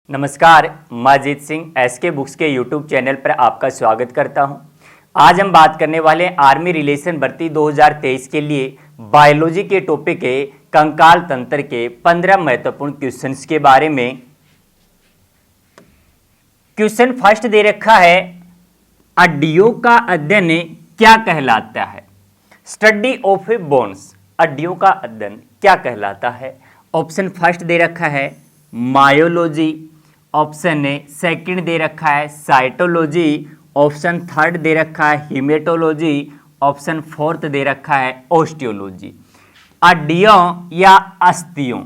नमस्कार, मैं Ajit Singh SK books के यूट्यूब चैनल पर आपका स्वागत करता हूं। आज हम बात करने वाले हैं आर्मी रिलेशन भर्ती 2023 के लिए बायोलॉजी के टॉपिक है कंकाल तंत्र के 15 महत्वपूर्ण क्वेश्चंस के बारे में। क्वेश्चन फर्स्ट दे रखा है, हड्डियों का अध्ययन क्या कहलाता है? स्टडी ऑफ बोन्स, हड्डियों का अध्ययन क्या कहलाता है? ऑप्शन फर्स्ट दे रखा है मायोलॉजी, ऑप्शन ए सेकंड दे रखा है साइटोलॉजी, ऑप्शन थर्ड दे रखा है हीमेटोलॉजी, ऑप्शन फोर्थ दे रखा है ऑस्टियोलॉजी। हड्डियों या अस्थियों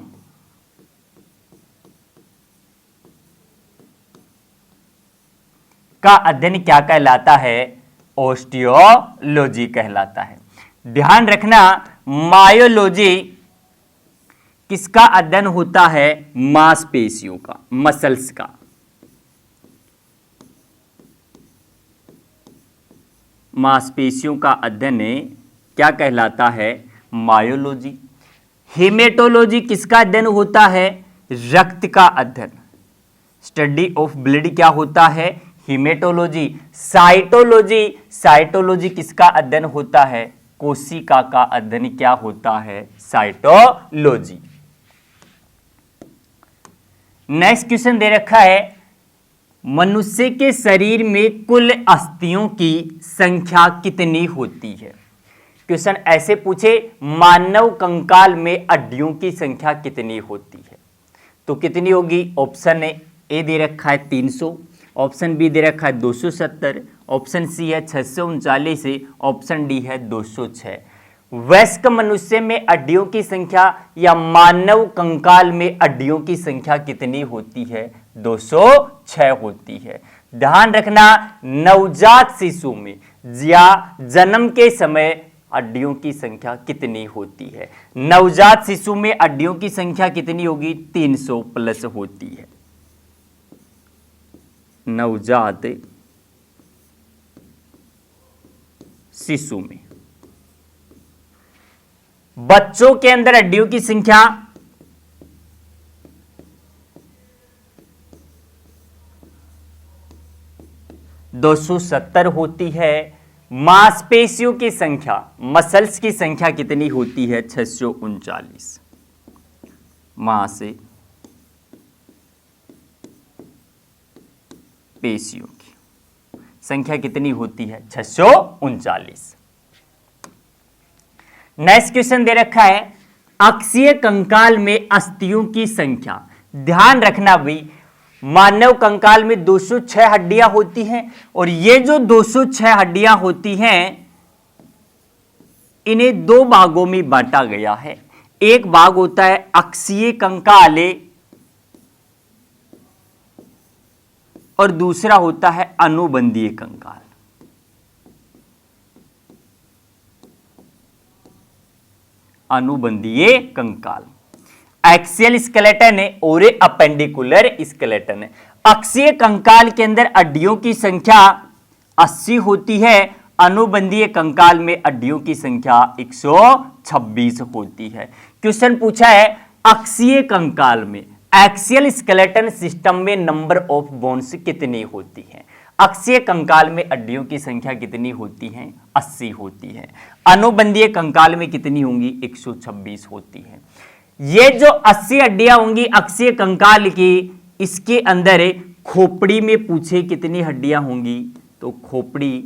का अध्ययन क्या कहलाता है? ऑस्टियोलॉजी कहलाता है। ध्यान रखना, मायोलॉजी किसका अध्ययन होता है? मांसपेशियों का, मसल्स का। मांसपेशियों का अध्ययन क्या कहलाता है? मायोलॉजी। हीमेटोलॉजी किसका अध्ययन होता है? रक्त का अध्ययन। स्टडी ऑफ ब्लड क्या होता है? हीमेटोलॉजी। साइटोलॉजी, साइटोलॉजी किसका अध्ययन होता है? कोशिका का अध्ययन क्या होता है? साइटोलॉजी। नेक्स्ट क्वेश्चन दे रखा है, मनुष्य के शरीर में कुल अस्थियों की संख्या कितनी होती है? क्वेश्चन ऐसे पूछे, मानव कंकाल में हड्डियों की संख्या कितनी होती है? तो कितनी होगी? ऑप्शन ए दे रखा है 300, ऑप्शन बी दे रखा है 270, ऑप्शन सी है 639, ऑप्शन डी है 206। वयस्क मनुष्य में हड्डियों की संख्या या मानव कंकाल में हड्डियों की संख्या कितनी होती है? 206 होती है। ध्यान रखना, नवजात शिशु में या जन्म के समय हड्डियों की संख्या कितनी होती है? नवजात शिशु में हड्डियों की संख्या कितनी होगी? 300 प्लस होती है। नवजात शिशु में। बच्चों के अंदर हड्डियों की संख्या 270 होती है। मांसपेशियों की संख्या, मसल्स की संख्या कितनी होती है? 639। मांसपेशियों की संख्या कितनी होती है? 639। नेक्स्ट क्वेश्चन दे रखा है, अक्षीय कंकाल में अस्थियों की संख्या। ध्यान रखना भाई, मानव कंकाल में 206 हड्डियां होती हैं और ये जो 206 हड्डियां होती हैं इन्हें दो भागों में बांटा गया है। एक भाग होता है अक्षीय कंकाल और दूसरा होता है अनुबंधीय कंकाल। अनुबंधीय कंकाल एक्सियल स्केलेटन है और अपेंडिकुलर स्केलेटन है। अक्षीय कंकाल के अंदर हड्डियों की संख्या 80 होती है, अनुबंधीय कंकाल में हड्डियों की संख्या 126 होती है। क्वेश्चन पूछा है, अक्षीय कंकाल में एक्सियल स्केलेटन सिस्टम में नंबर ऑफ बोन्स कितनी होती है? अक्षीय कंकाल में हड्डियों की संख्या कितनी होती है? 80 होती है। अनुबंधीय कंकाल में कितनी होंगी? 126 होती है। ये जो 80 हड्डियां होंगी अक्षीय कंकाल की, इसके अंदर खोपड़ी में पूछे कितनी हड्डियां होंगी, तो खोपड़ी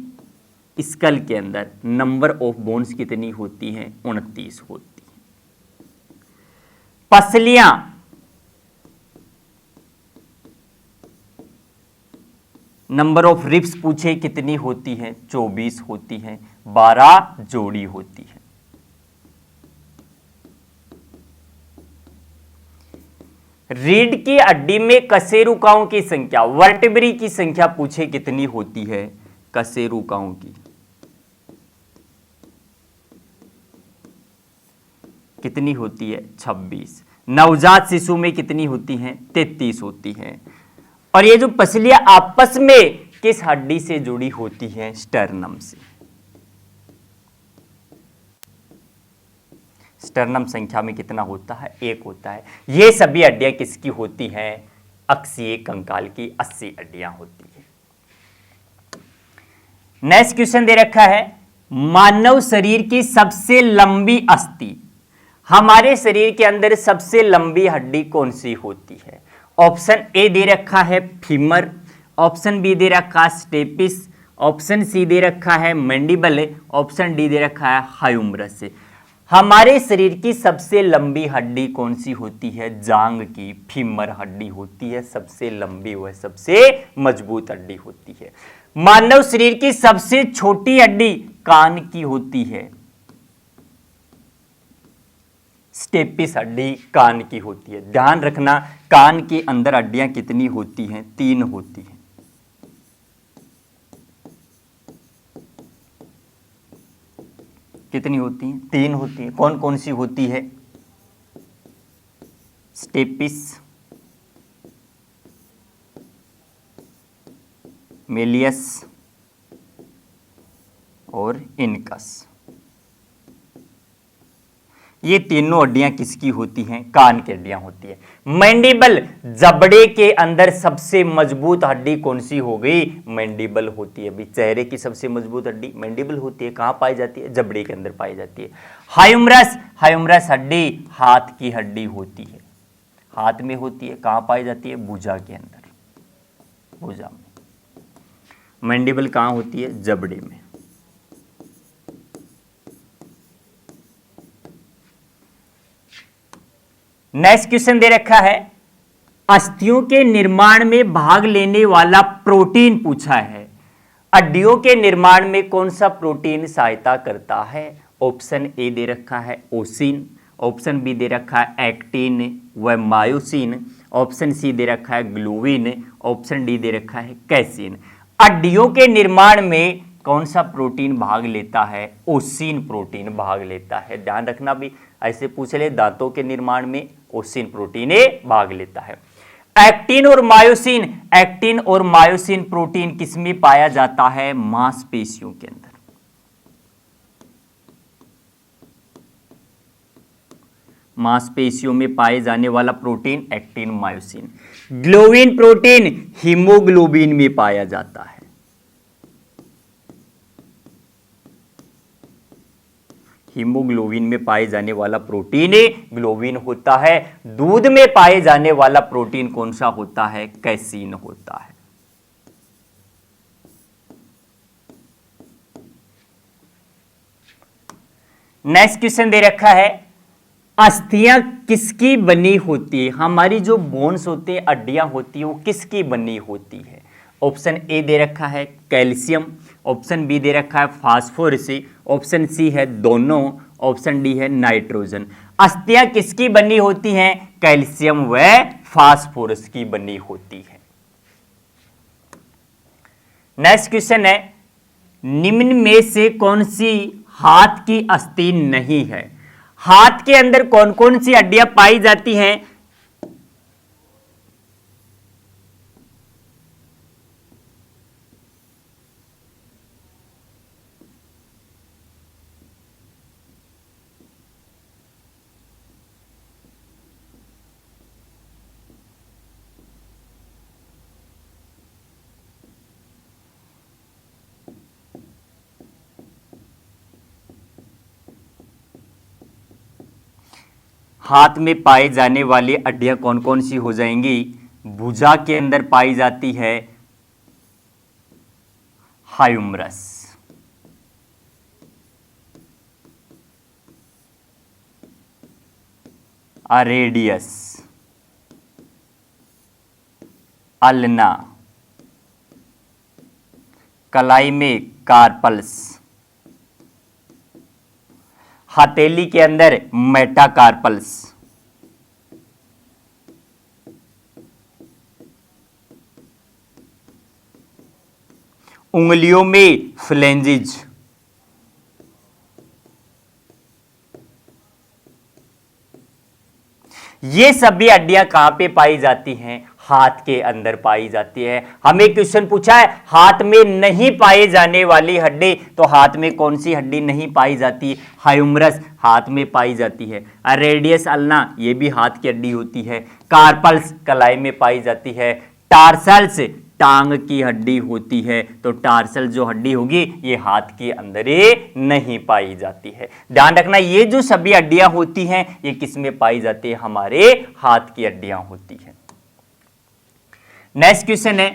स्कल के अंदर नंबर ऑफ बोन्स कितनी होती हैं? 29 होती है। पसलियां, नंबर ऑफ रिब्स पूछे कितनी होती है? 24 होती है। 12 जोड़ी होती है। रीढ़ की हड्डी में कशेरुकाओं की संख्या, वर्टेब्री की संख्या पूछे कितनी होती है? कशेरुकाओं की कितनी होती है? 26। नवजात शिशु में कितनी होती हैं? 33 होती हैं। और ये जो पसलियां आपस में किस हड्डी से जुड़ी होती हैं? स्टर्नम से। स्टर्नम संख्या में कितना होता है? 1 होता है। ये सभी हड्डियां किसकी होती हैं? अक्षीय कंकाल की 80 हड्डियां होती है। नेक्स्ट क्वेश्चन दे रखा है, मानव शरीर की सबसे लंबी अस्थि, हमारे शरीर के अंदर सबसे लंबी हड्डी कौन सी होती है? ऑप्शन ए दे रखा है फीमर, ऑप्शन बी दे रखा है स्टेपिस, ऑप्शन सी दे रखा है मैंडिबल, ऑप्शन डी दे रखा है हायूमरस। हमारे शरीर की सबसे लंबी हड्डी कौन सी होती है? जांग की फीमर हड्डी होती है, सबसे लंबी वह सबसे मजबूत हड्डी होती है। मानव शरीर की सबसे छोटी हड्डी कान की होती है, स्टेपिस हड्डी कान की होती है। ध्यान रखना, कान के अंदर हड्डियां कितनी होती हैं? 3 होती हैं। कितनी होती हैं? 3 होती हैं। कौन कौन सी होती है? स्टेपिस, मेलियस और इनकस। ये तीनों हड्डियां किसकी होती हैं? कान की हड्डियां होती है। मैंडिबल, जबड़े के अंदर सबसे मजबूत हड्डी कौन सी हो गई? मैंडिबल होती है। अभी चेहरे की सबसे मजबूत हड्डी मैंडिबल होती है। कहां पाई जाती है? जबड़े के अंदर पाई जाती है। हायूमरस, हायूमरस हड्डी हाथ की हड्डी होती है, हाथ में होती है। कहां पाई जाती है? भुजा के अंदर, भुजा में। मैंडिबल कहां होती है? जबड़े में। नेक्स्ट क्वेश्चन दे रखा है, अस्थियों के निर्माण में भाग लेने वाला प्रोटीन पूछा है। हड्डियों के निर्माण में कौन सा प्रोटीन सहायता करता है? ऑप्शन ए दे रखा है ओसिन, ऑप्शन बी दे रखा है एक्टिन व मायोसिन, ऑप्शन सी दे रखा है ग्लोबिन, ऑप्शन डी दे रखा है कैसिन। हड्डियों के निर्माण में कौन सा प्रोटीन भाग लेता है? ओसिन प्रोटीन भाग लेता है। ध्यान रखना, भी ऐसे पूछ ले, दांतों के निर्माण में ओसिन प्रोटीन भाग लेता है। एक्टिन और मायोसिन, एक्टिन और मायोसिन प्रोटीन किसमें पाया जाता है? मांसपेशियों के अंदर। मांसपेशियों में पाए जाने वाला protein actin myosin. Globin protein haemoglobin में पाया जाता है। हीमोग्लोबिन में पाए जाने वाला प्रोटीन ग्लोबिन होता है। दूध में पाए जाने वाला प्रोटीन कौन सा होता है? कैसीन होता है। नेक्स्ट क्वेश्चन दे रखा है, अस्थियां किसकी बनी होती है? हमारी जो बोन्स होते हैं, हड्डियां होती है, वो किसकी बनी होती है? ऑप्शन ए दे रखा है कैल्शियम, ऑप्शन बी दे रखा है फास्फोरस, ऑप्शन सी है दोनों, ऑप्शन डी है नाइट्रोजन। अस्थियां किसकी बनी होती हैं? कैल्शियम व फास्फोरस की बनी होती है। नेक्स्ट क्वेश्चन है, निम्न में से कौन सी हाथ की अस्थि नहीं है? हाथ के अंदर कौन कौन सी हड्डियां पाई जाती हैं? हाथ में पाए जाने वाली हड्डियां कौन कौन सी हो जाएंगी? भुजा के अंदर पाई जाती है हायूमरस, अरेडियस, अल्ना, कलाई में कार्पल्स, हथेली के अंदर मेटाकार्पल्स, उंगलियों में फ्लेंजिज, ये सभी हड्डियां कहां पे पाई जाती हैं? हाथ के अंदर पाई जाती है। हमें क्वेश्चन पूछा है हाथ में नहीं पाई जाने वाली हड्डी, तो हाथ में कौन सी हड्डी नहीं पाई जाती? ह्यूमरस हाथ में पाई जाती है। रेडियस अल्ना ये भी हाथ की हड्डी होती है। कार्पल्स कलाई में पाई जाती है। टार्सल्स टांग की हड्डी होती है। तो टार्सल जो हड्डी होगी ये हाथ के अंदर ही नहीं पाई जाती है। ध्यान रखना ये जो सभी हड्डियां होती हैं ये किस में पाई जाती है? हमारे हाथ की हड्डियां होती हैं। नेक्स्ट क्वेश्चन है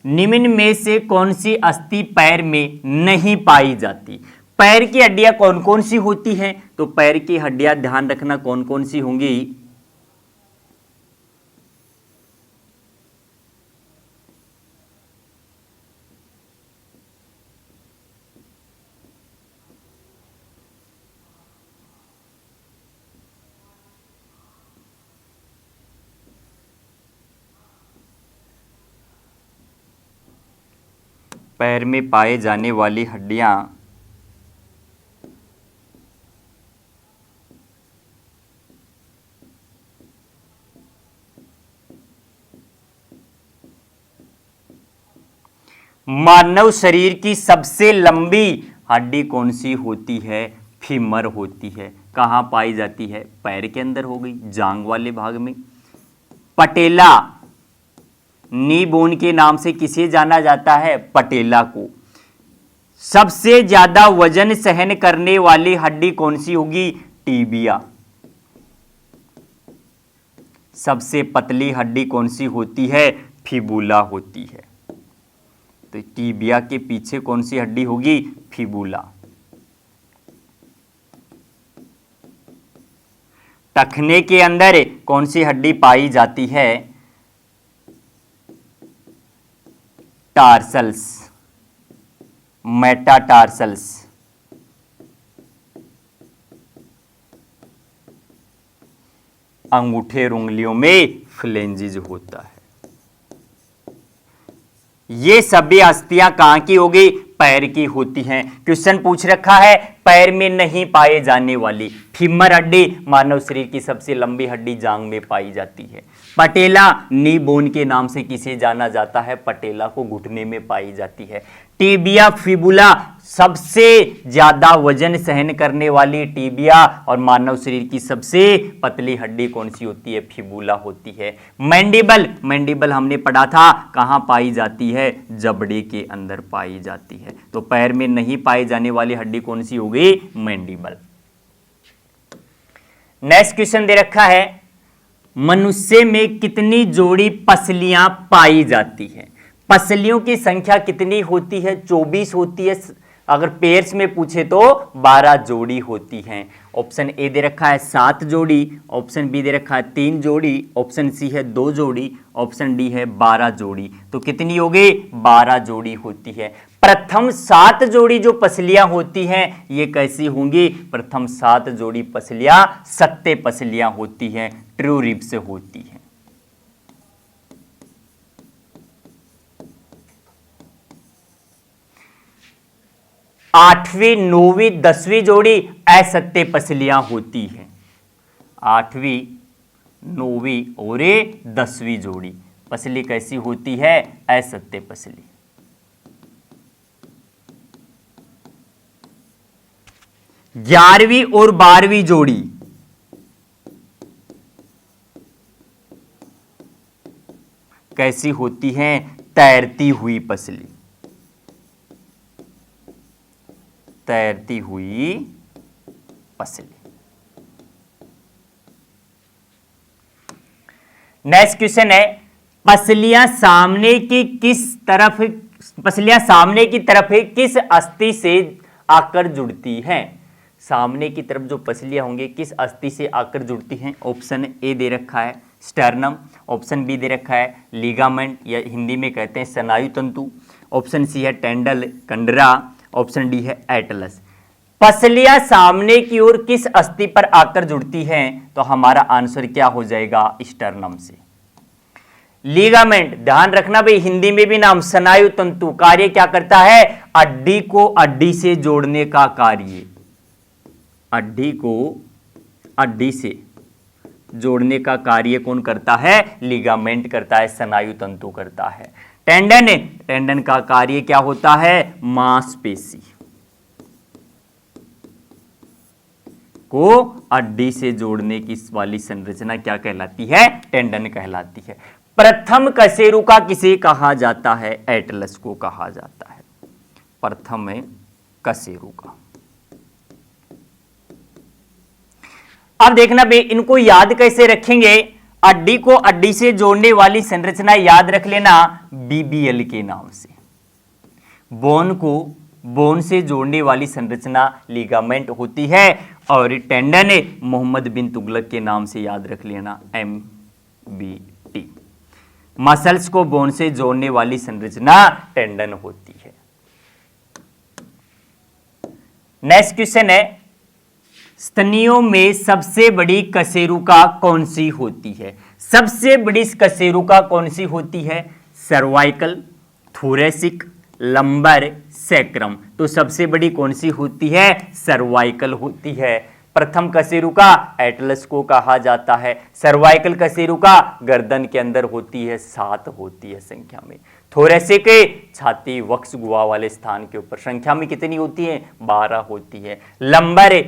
निम्न में से कौन सी अस्थि पैर में नहीं पाई जाती? पैर की हड्डियां कौन कौन सी होती हैं? तो पैर की हड्डियां ध्यान रखना कौन कौन सी होंगी। पैर में पाए जाने वाली हड्डियां मानव शरीर की सबसे लंबी हड्डी कौन सी होती है? फीमर होती है। कहां पाई जाती है? पैर के अंदर हो गई, जांग वाले भाग में। पटेला नी बोन के नाम से किसे जाना जाता है? पटेला को। सबसे ज्यादा वजन सहन करने वाली हड्डी कौन सी होगी? टीबिया। सबसे पतली हड्डी कौन सी होती है? फिबुला होती है। तो टीबिया के पीछे कौन सी हड्डी होगी? फिबुला। टखने के अंदर कौन सी हड्डी पाई जाती है? Tarsals, metatarsals. अंगूठे और उंगलियों में फ्लेंजिज होता है। ये सभी अस्थियां कहां की होगी? पैर की होती हैं। क्वेश्चन पूछ रखा है पैर में नहीं पाए जाने वाली फीमर हड्डी मानव शरीर की सबसे लंबी हड्डी जांग में पाई जाती है। पटेला नी बोन के नाम से किसे जाना जाता है? पटेला को घुटने में पाई जाती है। टीबिया फिबुला सबसे ज्यादा वजन सहन करने वाली टीबिया और मानव शरीर की सबसे पतली हड्डी कौन सी होती है? फिबुला होती है। मैंडिबल, मैंडिबल हमने पढ़ा था कहां पाई जाती है? जबड़े के अंदर पाई जाती है। तो पैर में नहीं पाई जाने वाली हड्डी कौन सी हो गई? मैंडिबल। नेक्स्ट क्वेश्चन दे रखा है मनुष्य में कितनी जोड़ी पसलियां पाई जाती है? पसलियों की संख्या कितनी होती है? 24 होती है। अगर पेयर्स में पूछे तो 12 जोड़ी होती हैं। ऑप्शन ए दे रखा है 7 जोड़ी, ऑप्शन बी दे रखा है 3 जोड़ी, ऑप्शन सी है 2 जोड़ी, ऑप्शन डी है 12 जोड़ी। तो कितनी हो गई? 12 जोड़ी होती है। प्रथम 7 जोड़ी जो पसलियां होती हैं ये कैसी होंगी? प्रथम 7 जोड़ी पसलियां सत्ते पसलियां होती हैं, ट्रू रिब्स होती हैं। आठवीं, 9वीं, 10वीं जोड़ी असत्य पसलियां होती हैं। 8वीं, 9वीं और 10वीं जोड़ी पसली कैसी होती है? असत्य पसली। 11वीं और 12वीं जोड़ी कैसी होती हैं? तैरती हुई पसली, तैरती हुई पसली। नेक्स्ट क्वेश्चन है पसलियां सामने की तरफ किस अस्थि से आकर जुड़ती हैं? सामने की तरफ जो पसलियां होंगी किस अस्थि से आकर जुड़ती हैं? ऑप्शन ए दे रखा है स्टर्नम, ऑप्शन बी दे रखा है लिगामेंट या हिंदी में कहते हैं स्नायु तंतु, ऑप्शन सी है टेंडल कंडरा, ऑप्शन डी है एटलस। पसलियां सामने की ओर किस अस्थि पर आकर जुड़ती हैं? तो हमारा आंसर क्या हो जाएगा? स्टर्नम से। लिगामेंट ध्यान रखना भाई, हिंदी में भी नाम स्नायु तंतु, कार्य क्या करता है? हड्डी को हड्डी से जोड़ने का कार्य, हड्डी को हड्डी से जोड़ने का कार्य कौन करता है? लिगामेंट करता है, स्नायु तंतु करता है। टेंडन, टेंडन का कार्य क्या होता है? मांसपेशी को हड्डी से जोड़ने की वाली संरचना क्या कहलाती है? टेंडन कहलाती है। प्रथम कशेरुका किसे कहा जाता है? एटलस को कहा जाता है। प्रथम है कशेरुका। अब देखना बे, इनको याद कैसे रखेंगे? हड्डी को हड्डी से जोड़ने वाली संरचना याद रख लेना बीबीएल के नाम से। बोन को बोन से जोड़ने वाली संरचना लिगामेंट होती है, और टेंडन मोहम्मद बिन तुगलक के नाम से याद रख लेना MBT। मसल्स को बोन से जोड़ने वाली संरचना टेंडन होती है। नेक्स्ट क्वेश्चन है, स्तनियों में सबसे बड़ी कशेरुका कौन सी होती है? सबसे बड़ी कशेरुका कौन सी होती है? Cervical, thoracic, lumbar, sacrum. तो सबसे बड़ी कौन सी होती है? सर्वाइकल होती है। प्रथम कशेरुका एटलस को कहा जाता है। सर्वाइकल कशेरुका गर्दन के अंदर होती है, 7 होती है संख्या में। थोरेसिक छाती वक्ष गुहा वाले स्थान के ऊपर, संख्या में कितनी होती है? 12 होती है। लंबर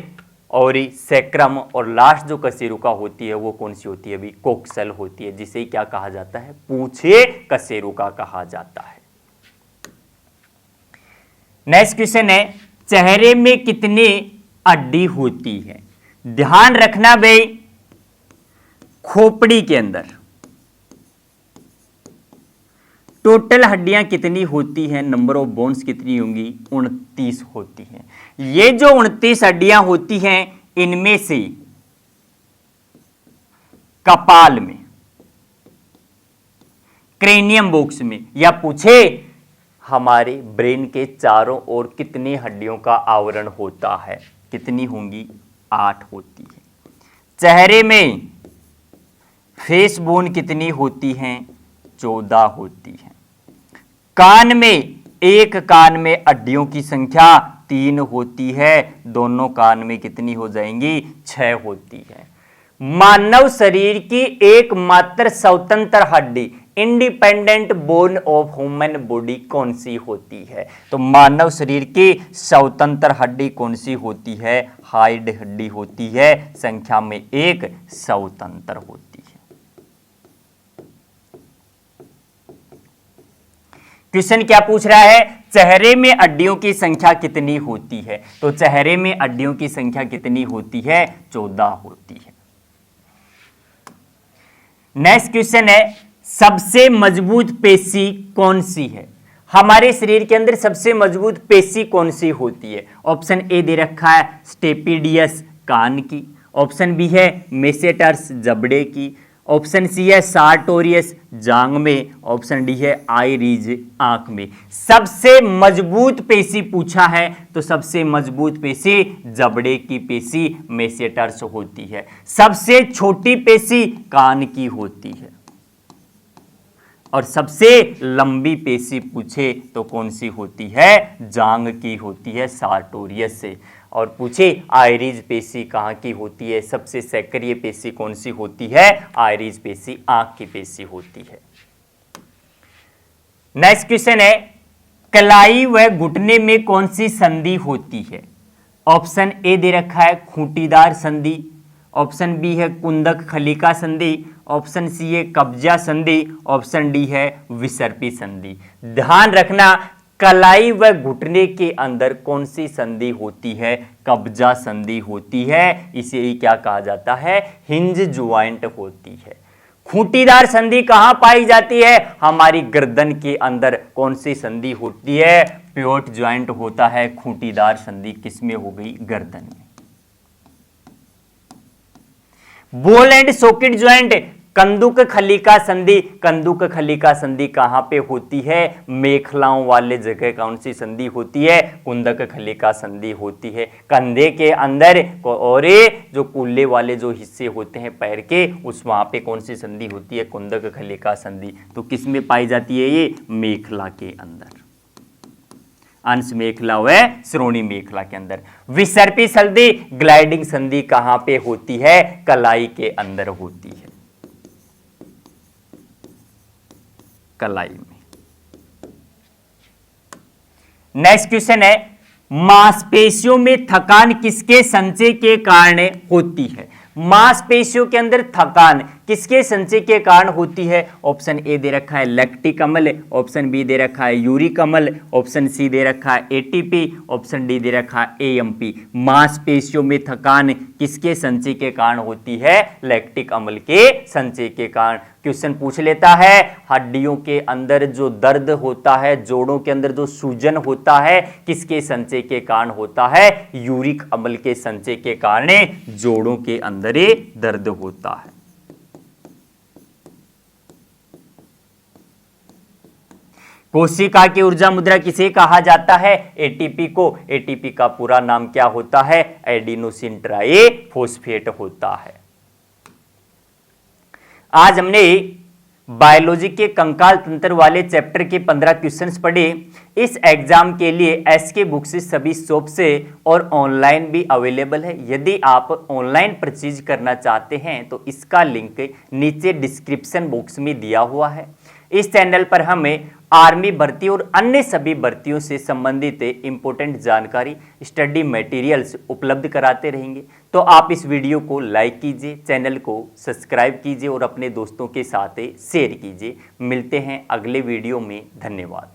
और सैक्रम, और लास्ट जो कशेरुका होती है वो कौन सी होती है? अभी कोक्सल होती है, जिसे क्या कहा जाता है? पूछे कशेरुका कहा जाता है। नेक्स्ट क्वेश्चन है, चेहरे में कितनी हड्डी होती है? ध्यान रखना भाई, खोपड़ी के अंदर टोटल हड्डियां कितनी होती हैं? नंबर ऑफ बोन्स कितनी होंगी? 29 होती हैं। ये जो 29 हड्डियां होती हैं, इनमें से कपाल में, क्रेनियम बॉक्स में, या पूछे हमारे ब्रेन के चारों ओर कितनी हड्डियों का आवरण होता है? कितनी होंगी? 8 होती है। चेहरे में फेस बोन कितनी होती हैं? 14 होती हैं। कान में, एक कान में हड्डियों की संख्या 3 होती है। दोनों कान में कितनी हो जाएंगी? 6 होती है। मानव शरीर की एकमात्र स्वतंत्र हड्डी, independent bone of human body कौन सी होती है? तो मानव शरीर की स्वतंत्र हड्डी कौन सी होती है? हाइड हड्डी होती है, संख्या में 1 स्वतंत्र होती है। क्वेश्चन क्या पूछ रहा है? चेहरे में हड्डियों की संख्या कितनी होती है? तो चेहरे में हड्डियों की संख्या कितनी होती है? 14 होती है। नेक्स्ट क्वेश्चन है, सबसे मजबूत पेशी कौन सी है? हमारे शरीर के अंदर सबसे मजबूत पेशी कौन सी होती है? ऑप्शन ए दे रखा है स्टेपिडियस, कान की। ऑप्शन बी है मेसेटर्स, जबड़े की। ऑप्शन सी है सार्टोरियस, जांग में। ऑप्शन डी है आइरिज, आंख में। सबसे मजबूत पेशी पूछा है तो सबसे मजबूत पेशी जबड़े की पेशी मेसेटर्स होती है। सबसे छोटी पेशी कान की होती है, और सबसे लंबी पेशी पूछे तो कौन सी होती है? जांग की होती है, सार्टोरियस से। और पूछे आइरिज पेशी कहाँ की होती है? सबसे सक्रिय पेशी कौन सी होती है? आइरिज पेशी आंख की पेशी होती है। नेक्स्ट क्वेश्चन है, कलाई व घुटने में कौन सी संधि होती है? ऑप्शन ए दे रखा है खूंटीदार संधि। ऑप्शन बी है कुंदक खलिका संधि। ऑप्शन सी है कब्जा संधि। ऑप्शन डी है विसर्पी संधि। ध्यान रखना, कलाई व घुटने के अंदर कौन सी संधि होती है? कब्जा संधि होती है। इसे ही क्या कहा जाता है? हिंज ज्वाइंट होती है। खूंटीदार संधि कहां पाई जाती है? हमारी गर्दन के अंदर कौन सी संधि होती है? प्योट ज्वाइंट होता है। खूंटीदार संधि किसमें हो गई? गर्दन में। बॉल एंड सॉकेट ज्वाइंट, कंदुक खलिका संधि। कंदुक खलिका संधि कहां पे होती है? मेखलाओं वाले जगह कौन सी संधि होती है? कुंदक खलिका संधि होती है। कंधे के अंदर और जो कूल्हे वाले जो हिस्से होते हैं पैर के, उस वहां पे कौन सी संधि होती है? कुंदक खलिका संधि। तो किस में पाई जाती है ये? मेखला के अंदर। अंश मेखला व श्रोणी मेखला के अंदर। विसर्पी संधि ग्लाइडिंग संधि कहां पे होती है? कलाई के अंदर होती है, कलाई में। नेक्स्ट क्वेश्चन है, मांसपेशियों में थकान किसके संचय के कारण होती है? मांसपेशियों के अंदर थकान किसके संचय के कारण होती है? ऑप्शन ए दे रखा है लैक्टिक अम्ल, ऑप्शन बी दे रखा है यूरिक अम्ल, ऑप्शन सी दे रखा है एटीपी, ऑप्शन डी दे रखा है एएमपी। मांसपेशियों में थकान किसके संचय के कारण होती है? लैक्टिक अम्ल के संचय के कारण। क्वेश्चन पूछ लेता है, हड्डियों के अंदर जो दर्द होता है, जोड़ों के अंदर जो सूजन होता है, किसके संचय के कारण होता है? यूरिक अम्ल के संचय के कारण जोड़ों के अंदर दर्द होता है। कोशिका की ऊर्जा मुद्रा किसे कहा जाता है? एटीपी को। एटीपी का पूरा नाम क्या होता है? एडिनोसिन ट्राइफॉस्फेट होता है। आज हमने बायोलॉजी के कंकाल तंत्र वाले चैप्टर के 15 क्वेश्चंस पढ़े। इस एग्जाम के लिए एसके बुक से सभी शॉप से और ऑनलाइन भी अवेलेबल है। यदि आप ऑनलाइन परचेज करना चाहते हैं तो इसका लिंक नीचे डिस्क्रिप्शन बॉक्स में दिया हुआ है। इस चैनल पर हमें आर्मी भर्ती और अन्य सभी भर्तियों से संबंधित इंपॉर्टेंट जानकारी, स्टडी मटेरियल्स उपलब्ध कराते रहेंगे। तो आप इस वीडियो को लाइक कीजिए, चैनल को सब्सक्राइब कीजिए और अपने दोस्तों के साथ शेयर कीजिए। मिलते हैं अगले वीडियो में। धन्यवाद।